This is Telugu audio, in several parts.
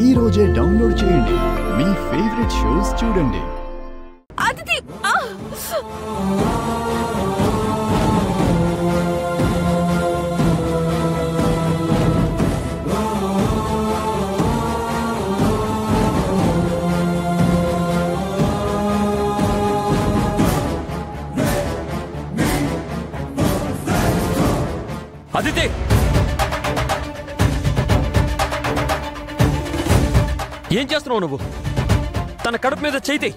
ఈ రోజే డౌన్లోడ్ చేయండి. మీ ఫేవరెట్ షోస్ చూడండి. అదితి అదితి ఏం చేస్తున్నావు నువ్వు? తన కడుపు మీద చేయి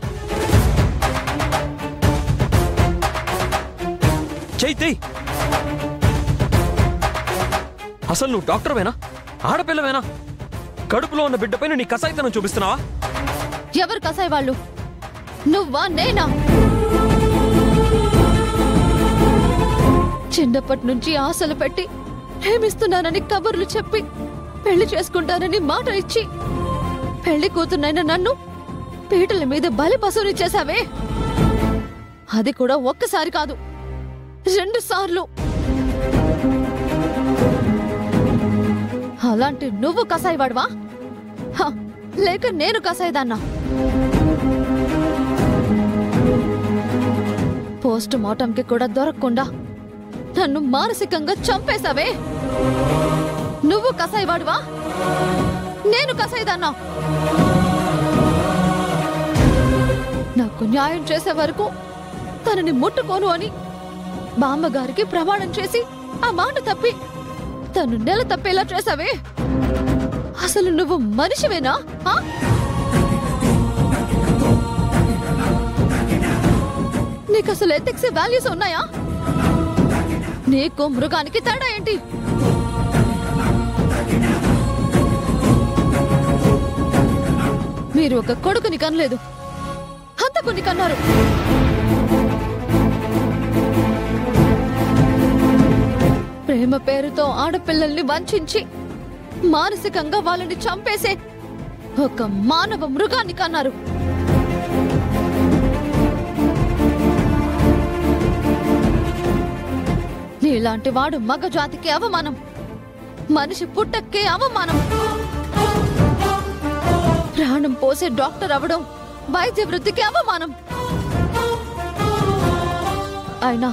అసలు నువ్వు డాక్టర్వేనా? ఆడపిల్లవేనా? కడుపులో ఉన్న బిడ్డపైన నీ కసాయితనం చూపిస్తున్నావా? ఎవరు కసాయి వాళ్ళు? నువ్వా నేనా? చిన్నప్పటి నుంచి ఆశలు పెట్టి ప్రేమిస్తున్నానని కబుర్లు చెప్పి పెళ్లి చేసుకుంటానని మాట ఇచ్చి పెళ్లి కూతున్నైన నన్ను పీటల మీద బలి పశువుని చేశావే. అది కూడా ఒక్కసారి కాదు, 2 సార్లు. అలాంటి నువ్వు కసాయివాడువా లేక నేను కసాయిదాన్నా? పోస్ట్ మార్టంకి కూడా దొరకకుండా నన్ను మానసికంగా చంపేశావే. నువ్వు కసాయివాడువా నేను కసాయిదాన్నా? నాకు న్యాయం చేసే వరకు తనని ముట్టుకోను అని బామ్మగారికి ప్రమాణం చేసి ఆ మాట తప్పి తను నెల తప్పేలా చేసావే. అసలు నువ్వు మనిషివేనా? నీకు అసలు ఎథిక్స్ వాల్యూస్ ఉన్నాయా? నీకు మృగానికి తేడా ఏంటి? మీరు ఒక కొడుకుని కనలేదు, హంతకుని కన్నారు. ప్రేమ పేరుతో ఆడపిల్లల్ని వంచించి మానసికంగా వాళ్ళని చంపేసే ఒక మానవ మృగాన్ని కన్నారు. నీలాంటి వాడు మగ జాతికి అవమానం, మనిషి పుట్టక్కే అవమానం. ప్రాణం పోసే డాక్టర్ అవడం వైద్య వృత్తికి అవమానం. అయినా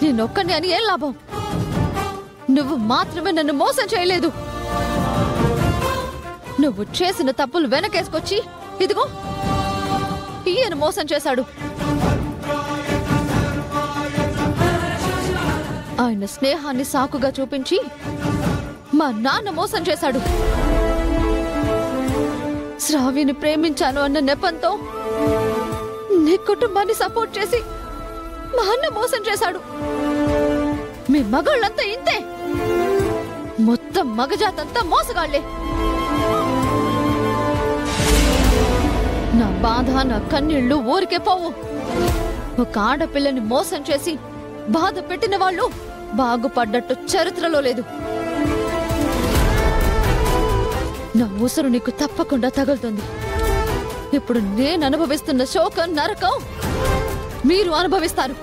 నేనొక్కని అని ఏం లాభం? నువ్వు మాత్రమే నన్ను మోసం చేయలేదు. నువ్వు చేసిన తప్పులు వెనకేసుకొచ్చి ఇదిగో ఈయన మోసం చేశాడు. ఆయన స్నేహాన్ని సాకుగా చూపించి మా నాన్న మోసం చేశాడు. శ్రావ్యని ప్రేమించాను అన్న నెపంతో నీ కుటుంబాన్ని సపోర్ట్ చేసి మా అన్న మోసం చేశాడు. మీ మగాళ్ళంతా ఇంతే. మొత్తం మగజాతంతా మోసగాళ్లే. నా బాధ, నా కన్నీళ్లు ఊరికే పోవు. ఒక ఆడపిల్లని మోసం చేసి బాధ పెట్టిన వాళ్ళు బాగుపడ్డట్టు చరిత్రలో లేదు. నా ఊసరు నీకు తప్పకుండా తగులుతుంది. ఇప్పుడు నేను అనుభవిస్తున్న శోకం, నరకం మీరు అనుభవిస్తారు.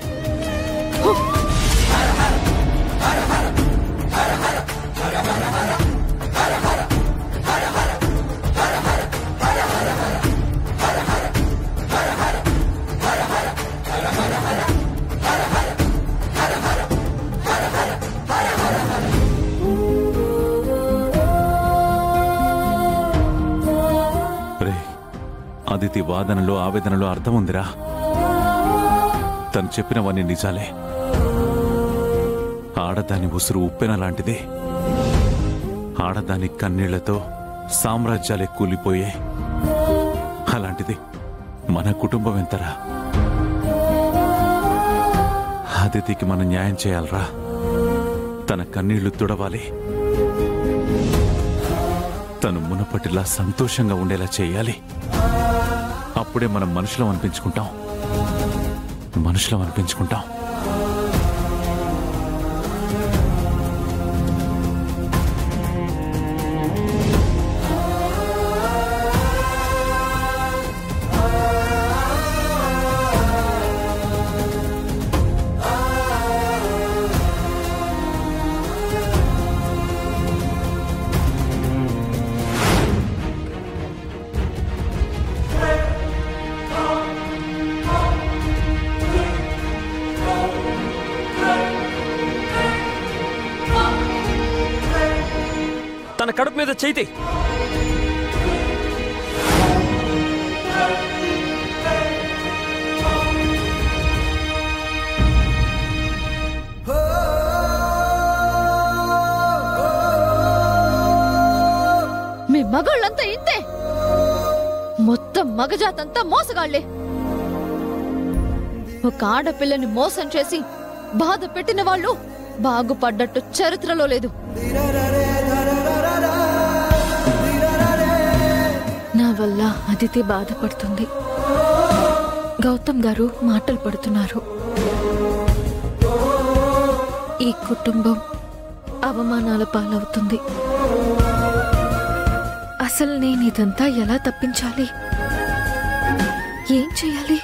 అదితి వాదనలో ఆవేదనలో అర్థం ఉందిరా. తను చెప్పినవన్నీ నిజాలే. ఆడదాని ఉసురు ఉప్పెన లాంటిదే. ఆడదాని కన్నీళ్లతో సామ్రాజ్యాలే కూలిపోయే. అలాంటిది మన కుటుంబం ఎంతరా? అదితికి మనం న్యాయం చేయాలరా. తన కన్నీళ్లు తుడవాలి. తను మునపటిలా సంతోషంగా ఉండేలా చేయాలి. అప్పుడే మనం మనుషులం అనిపించుకుంటాం. తన కడుపు మీద చేయితే మీ మగాళ్ళంతా ఇంతే. మొత్తం మగజాతంతా మోసగాళ్లే. ఒక ఆడపిల్లని మోసం చేసి బాధ పెట్టిన వాళ్ళు బాగుపడ్డట్టు చరిత్రలో లేదు. నా వల్ల అదితి బాధపడుతుంది. గౌతమ్ గారు మాటలు పడుతున్నారు. ఈ కుటుంబం అవమానాల పాలవుతుంది. అసలు నేను ఇదంతా ఎలా తప్పించాలి? ఏం చేయాలి?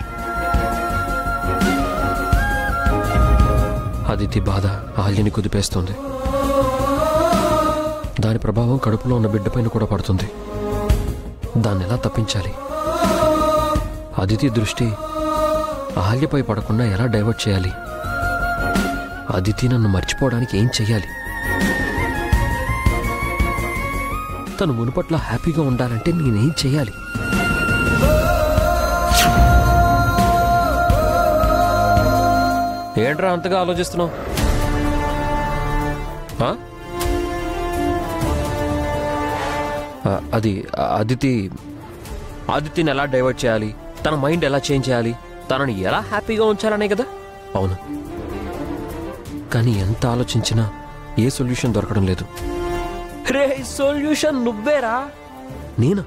అదితి బాధ ఆల్యని కుదిపేస్తుంది. దాని ప్రభావం కడుపులో ఉన్న బిడ్డపైన కూడా పడుతుంది. దాన్ని ఎలా తప్పించాలి? అదితి దృష్టి ఆల్యపై పడకుండా ఎలా డైవర్ట్ చేయాలి? అదితి నన్ను మర్చిపోవడానికి ఏం చెయ్యాలి? తను మునుపట్ల హ్యాపీగా ఉండాలంటే నేనేం చెయ్యాలి? ఏంట్రా అంతగా ఆలోచిస్తున్నావు? అది అదితిని ఎలా డైవర్ట్ చేయాలి, తన మైండ్ ఎలా చేంజ్ చేయాలి, తనని ఎలా హ్యాపీగా ఉంచాలనే కదా. అవును, కానీ ఎంత ఆలోచించినా ఏ సొల్యూషన్ దొరకడం లేదు. రే, సొల్యూషన్ నువ్వేరా? నేనా?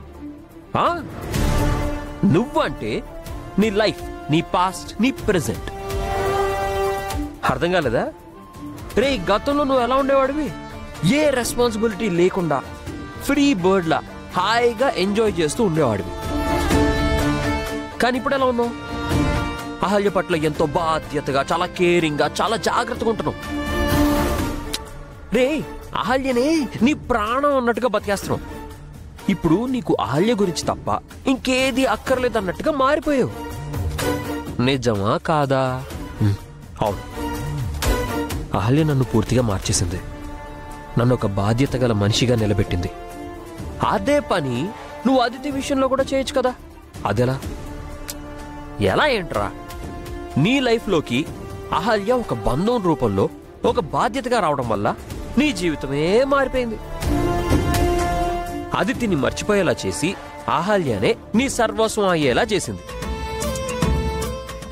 నువ్వంటే నీ లైఫ్, నీ పాస్ట్, నీ ప్రెజెంట్. అర్థం కాలేదా? రే, గతంలో నువ్వు ఎలా ఉండేవాడివి? ఏ రెస్పాన్సిబిలిటీ లేకుండా ఫ్రీ బర్డ్ లా హాయిగా ఎంజాయ్ చేస్తూ ఉండేవాడివి. కానీ ఇప్పుడు ఎలా ఉన్నావు? అహల్య పట్ల ఎంతో బాధ్యతగా, చాలా కేరింగ్ గా, చాలా జాగ్రత్తగా ఉంటున్నావు. రే, అహల్యనే నీ ప్రాణం అన్నట్టుగా బతికేస్తున్నావు. ఇప్పుడు నీకు అహల్య గురించి తప్ప ఇంకేది అక్కర్లేదన్నట్టుగా మారిపోయావు. నిజమా కాదా? అవును, అహల్య నన్ను పూర్తిగా మార్చేసింది. నన్ను ఒక బాధ్యత గల మనిషిగా నిలబెట్టింది. అదే పని నువ్వు అదితి విషయంలో కూడా చేయొచ్చు కదా. అదెలా? ఎలా ఏంట్రా? నీ లైఫ్లోకి అహల్య ఒక బంధం రూపంలో ఒక బాధ్యతగా రావడం వల్ల నీ జీవితమే మారిపోయింది. అదితిని మర్చిపోయేలా చేసి అహల్యనే నీ సర్వస్వం అయ్యేలా చేసింది.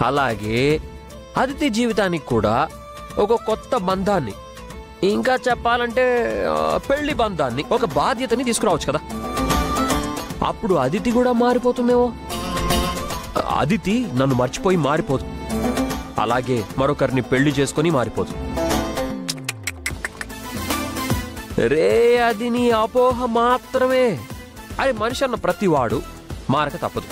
అలాగే అదితి జీవితానికి కూడా ఒక కొత్త బంధాన్ని, ఇంకా చెప్పాలంటే పెళ్లి బంధాన్ని, ఒక బాధ్యతని తీసుకురావచ్చు కదా. అప్పుడు అదితి కూడా మారిపోతుందేమో. అదితి నన్ను మర్చిపోయి మారిపోదు, అలాగే మరొకరిని పెళ్లి చేసుకుని మారిపోదు. రే, అది నీ అపోహ మాత్రమే. అది మనిషి అన్న ప్రతివాడు మారక తప్పదు.